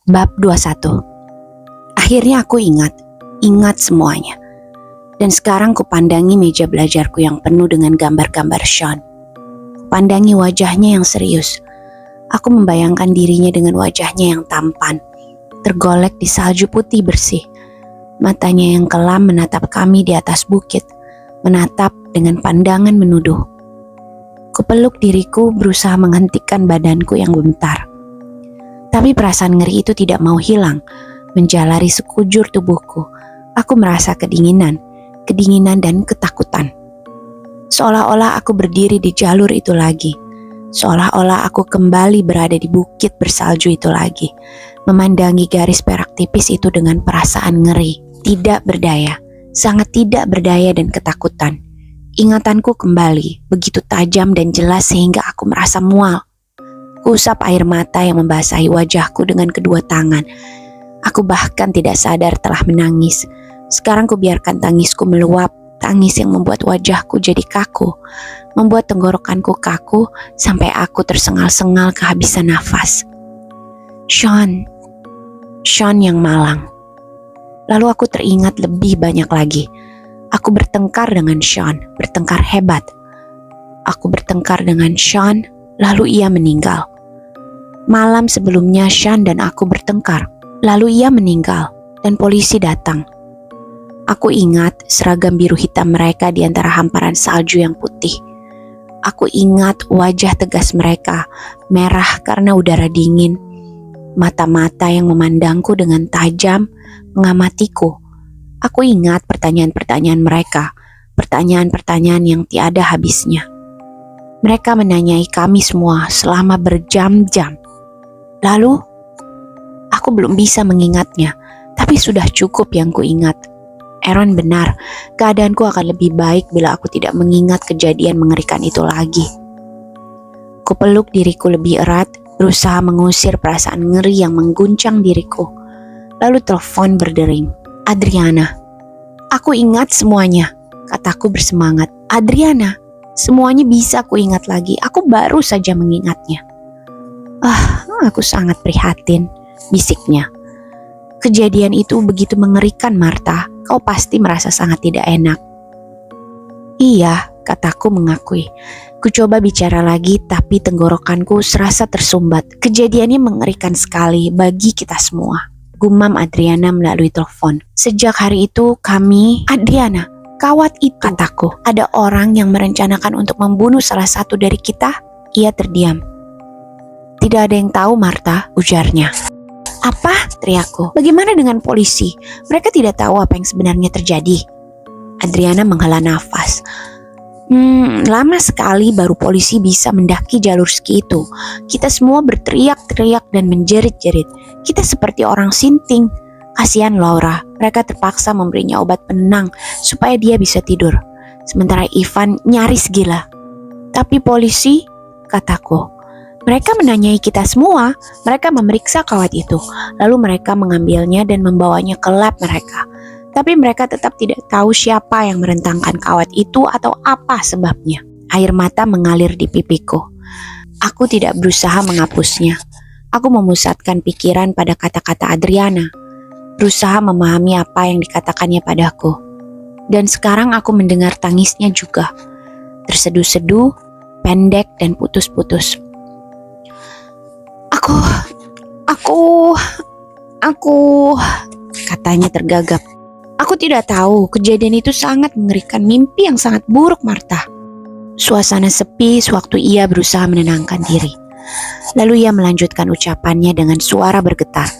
Bab 21. Akhirnya aku ingat semuanya. Dan sekarang kupandangi meja belajarku yang penuh dengan gambar-gambar Sean. Pandangi wajahnya yang serius. Aku membayangkan dirinya dengan wajahnya yang tampan, tergolek di salju putih bersih. Matanya yang kelam menatap kami di atas bukit, menatap dengan pandangan menuduh. Kupeluk diriku berusaha menghentikan badanku yang gemetar. Tapi perasaan ngeri itu tidak mau hilang, menjalari sekujur tubuhku. Aku merasa kedinginan dan ketakutan. Seolah-olah aku berdiri di jalur itu lagi. Seolah-olah aku kembali berada di bukit bersalju itu lagi, memandangi garis perak tipis itu dengan perasaan ngeri, tidak berdaya, sangat tidak berdaya dan ketakutan. Ingatanku kembali, begitu tajam dan jelas sehingga aku merasa mual. Kuusap air mata yang membasahi wajahku dengan kedua tangan. Aku bahkan tidak sadar telah menangis. Sekarang kubiarkan tangisku meluap, tangis yang membuat wajahku jadi kaku, membuat tenggorokanku kaku sampai aku tersengal-sengal kehabisan nafas. Sean yang malang. Lalu aku teringat lebih banyak lagi. Aku bertengkar dengan Sean, bertengkar hebat. Aku bertengkar dengan Sean, lalu ia meninggal. Malam sebelumnya Sean dan aku bertengkar, lalu ia meninggal dan polisi datang. Aku ingat seragam biru hitam mereka di antara hamparan salju yang putih. Aku ingat wajah tegas mereka, merah karena udara dingin. Mata-mata yang memandangku dengan tajam, mengamatiku. Aku ingat pertanyaan-pertanyaan mereka, pertanyaan-pertanyaan yang tiada habisnya. Mereka menanyai kami semua selama berjam-jam. Lalu, aku belum bisa mengingatnya, tapi sudah cukup yang kuingat. Aaron benar, keadaanku akan lebih baik bila aku tidak mengingat kejadian mengerikan itu lagi. Kupeluk diriku lebih erat, berusaha mengusir perasaan ngeri yang mengguncang diriku. Lalu telepon berdering. Adriana. Aku ingat semuanya, kataku bersemangat. Adriana, semuanya bisa kuingat lagi, aku baru saja mengingatnya. Aku sangat prihatin, bisiknya. Kejadian itu begitu mengerikan, Martha. Kau pasti merasa sangat tidak enak. Iya, kataku mengakui. Ku coba bicara lagi, tapi tenggorokanku serasa tersumbat. Kejadiannya mengerikan sekali bagi kita semua. Gumam Adriana melalui telepon. Sejak hari itu kami... Adriana, kawat itu, kataku. Ada orang yang merencanakan untuk membunuh salah satu dari kita. Ia terdiam. Tidak ada yang tahu, Martha, ujarnya. Apa? Teriakku. Bagaimana dengan polisi? Mereka tidak tahu apa yang sebenarnya terjadi. Adriana menghela nafas. Lama sekali baru polisi bisa mendaki jalur ski itu. Kita semua berteriak-teriak dan menjerit-jerit. Kita seperti orang sinting. Kasihan Laura, mereka terpaksa memberinya obat penenang supaya dia bisa tidur. Sementara Ivan nyaris gila. Tapi polisi, kataku. Mereka menanyai kita semua, mereka memeriksa kawat itu, lalu mereka mengambilnya dan membawanya ke lab mereka. Tapi mereka tetap tidak tahu siapa yang merentangkan kawat itu atau apa sebabnya. Air mata mengalir di pipiku. Aku tidak berusaha menghapusnya. Aku memusatkan pikiran pada kata-kata Adriana, berusaha memahami apa yang dikatakannya padaku. Dan sekarang aku mendengar tangisnya juga, terseduh-seduh, pendek dan putus-putus. Aku, katanya tergagap. Aku tidak tahu, kejadian itu sangat mengerikan, mimpi yang sangat buruk, Martha. Suasana sepi sewaktu ia berusaha menenangkan diri. Lalu ia melanjutkan ucapannya dengan suara bergetar.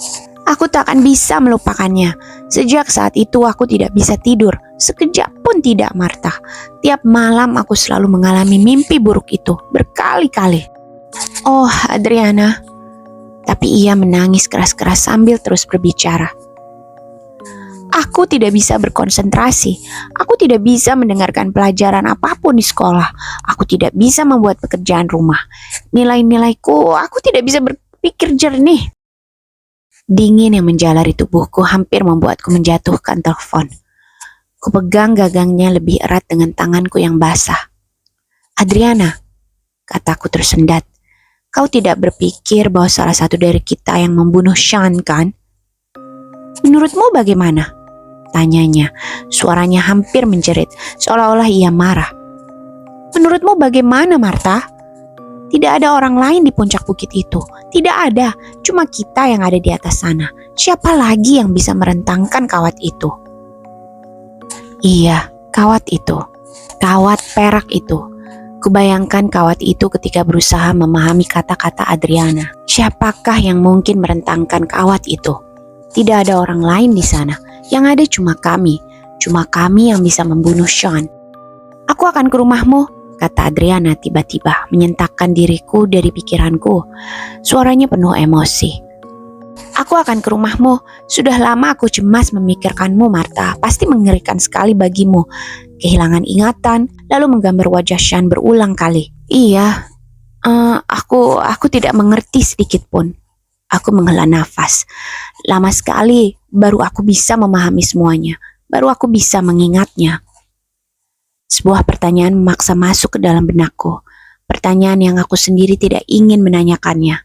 Aku tak akan bisa melupakannya. Sejak saat itu aku tidak bisa tidur, sekejap pun tidak, Martha. Tiap malam aku selalu mengalami mimpi buruk itu, berkali-kali. Oh, Adriana. Tapi ia menangis keras-keras sambil terus berbicara. Aku tidak bisa berkonsentrasi. Aku tidak bisa mendengarkan pelajaran apapun di sekolah. Aku tidak bisa membuat pekerjaan rumah. Nilai-nilaiku, aku tidak bisa berpikir jernih. Dingin yang menjalari tubuhku hampir membuatku menjatuhkan telepon. Kupegang gagangnya lebih erat dengan tanganku yang basah. Adriana, kataku tersendat. Kau tidak berpikir bahwa salah satu dari kita yang membunuh Sean, kan? Menurutmu bagaimana? Tanyanya. Suaranya hampir menjerit, seolah-olah ia marah. Menurutmu bagaimana, Martha? Tidak ada orang lain di puncak bukit itu. Tidak ada, cuma kita yang ada di atas sana. Siapa lagi yang bisa merentangkan kawat itu? Iya, kawat itu. Kawat perak itu. Kubayangkan kawat itu ketika berusaha memahami kata-kata Adriana. Siapakah yang mungkin merentangkan kawat itu? Tidak ada orang lain di sana. Yang ada cuma kami. Cuma kami yang bisa membunuh Sean. Aku akan ke rumahmu, kata Adriana tiba-tiba menyentakkan diriku dari pikiranku. Suaranya penuh emosi. Aku akan ke rumahmu. Sudah lama aku cemas memikirkanmu, Martha. Pasti mengerikan sekali bagimu. Kehilangan ingatan, lalu menggambar wajah Sean berulang kali. Iya, aku tidak mengerti sedikit pun. Aku menghela nafas. Lama sekali baru aku bisa memahami semuanya. Baru aku bisa mengingatnya. Sebuah pertanyaan memaksa masuk ke dalam benakku. Pertanyaan yang aku sendiri tidak ingin menanyakannya.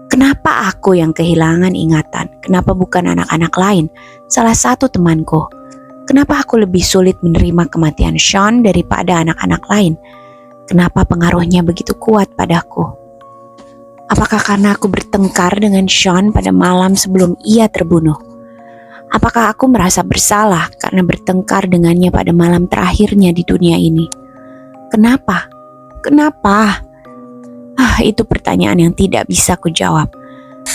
Kenapa aku yang kehilangan ingatan? Kenapa bukan anak-anak lain? Salah satu temanku. Kenapa aku lebih sulit menerima kematian Sean daripada anak-anak lain? Kenapa pengaruhnya begitu kuat padaku? Apakah karena aku bertengkar dengan Sean pada malam sebelum ia terbunuh? Apakah aku merasa bersalah karena bertengkar dengannya pada malam terakhirnya di dunia ini? Kenapa? Kenapa? Itu pertanyaan yang tidak bisa kujawab.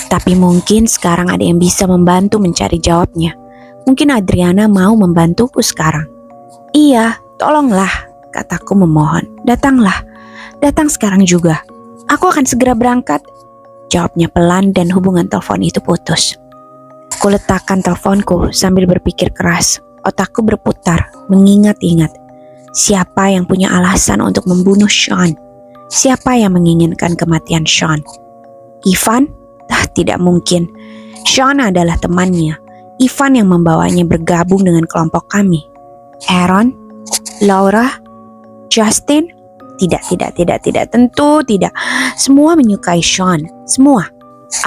Tapi mungkin sekarang ada yang bisa membantu mencari jawabnya. Mungkin Adriana mau membantuku sekarang. Iya, tolonglah, kataku memohon. Datanglah, datang sekarang juga. Aku akan segera berangkat. Jawabnya pelan dan hubungan telepon itu putus. Aku letakkan teleponku sambil berpikir keras. Otakku berputar, mengingat-ingat. Siapa yang punya alasan untuk membunuh Sean? Siapa yang menginginkan kematian Sean? Ivan? Tidak mungkin. Sean adalah temannya. Ivan yang membawanya bergabung dengan kelompok kami. Aaron? Laura? Justin? Tidak, tentu tidak. Semua menyukai Sean, semua.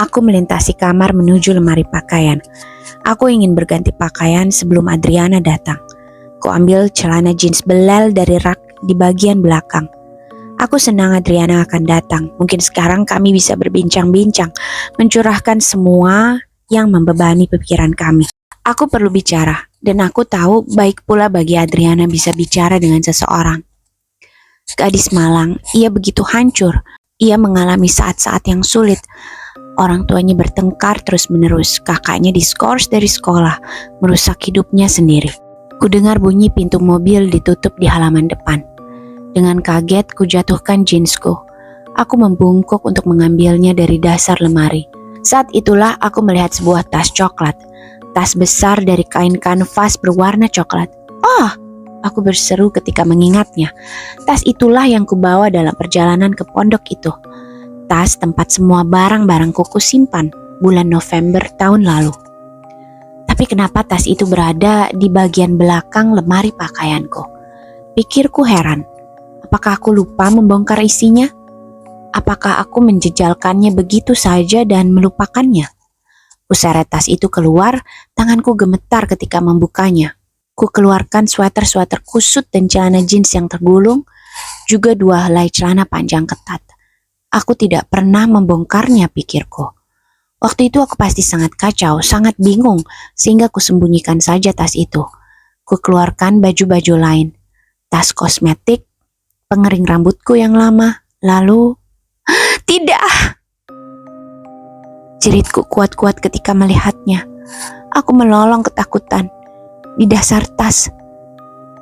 Aku melintasi kamar menuju lemari pakaian. Aku ingin berganti pakaian sebelum Adriana datang. Ku ambil celana jeans belel dari rak di bagian belakang. Aku senang Adriana akan datang. Mungkin sekarang kami bisa berbincang-bincang, mencurahkan semua yang membebani pikiran kami. Aku perlu bicara, dan aku tahu baik pula bagi Adriana bisa bicara dengan seseorang. Gadis malang, ia begitu hancur. Ia mengalami saat-saat yang sulit. Orang tuanya bertengkar terus-menerus. Kakaknya diskors dari sekolah, merusak hidupnya sendiri. Kudengar bunyi pintu mobil ditutup di halaman depan. Dengan kaget, kujatuhkan jeansku. Aku membungkuk untuk mengambilnya dari dasar lemari. Saat itulah aku melihat sebuah tas coklat. Tas besar dari kain kanvas berwarna coklat. Oh! Aku berseru ketika mengingatnya. Tas itulah yang kubawa dalam perjalanan ke pondok itu. Tas tempat semua barang-barangku kusimpan bulan November tahun lalu. Tapi kenapa tas itu berada di bagian belakang lemari pakaianku? Pikirku heran. Apakah aku lupa membongkar isinya? Apakah aku menjejalkannya begitu saja dan melupakannya? Kuseret tas itu keluar, tanganku gemetar ketika membukanya. Ku keluarkan sweater-sweater kusut dan celana jeans yang tergulung, juga 2 helai celana panjang ketat. Aku tidak pernah membongkarnya, pikirku. Waktu itu aku pasti sangat kacau, sangat bingung, sehingga kusembunyikan saja tas itu. Ku keluarkan baju-baju lain, tas kosmetik, pengering rambutku yang lama, lalu... Tidak! Jeritku kuat-kuat ketika melihatnya. Aku melolong ketakutan. Di dasar tas,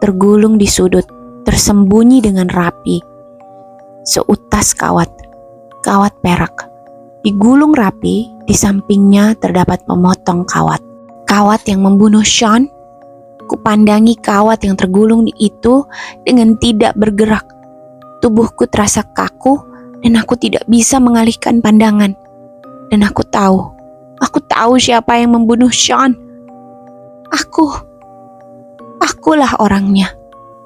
tergulung di sudut, tersembunyi dengan rapi, seutas kawat perak. Digulung rapi, di sampingnya terdapat pemotong kawat. Kawat yang membunuh Sean. Kupandangi kawat yang tergulung itu dengan tidak bergerak. Tubuhku terasa kaku dan aku tidak bisa mengalihkan pandangan. Dan aku tahu siapa yang membunuh Sean. Akulah orangnya.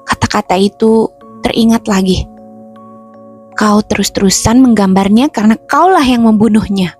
Kata-kata itu teringat lagi. Kau terus-terusan menggambarnya karena kaulah yang membunuhnya.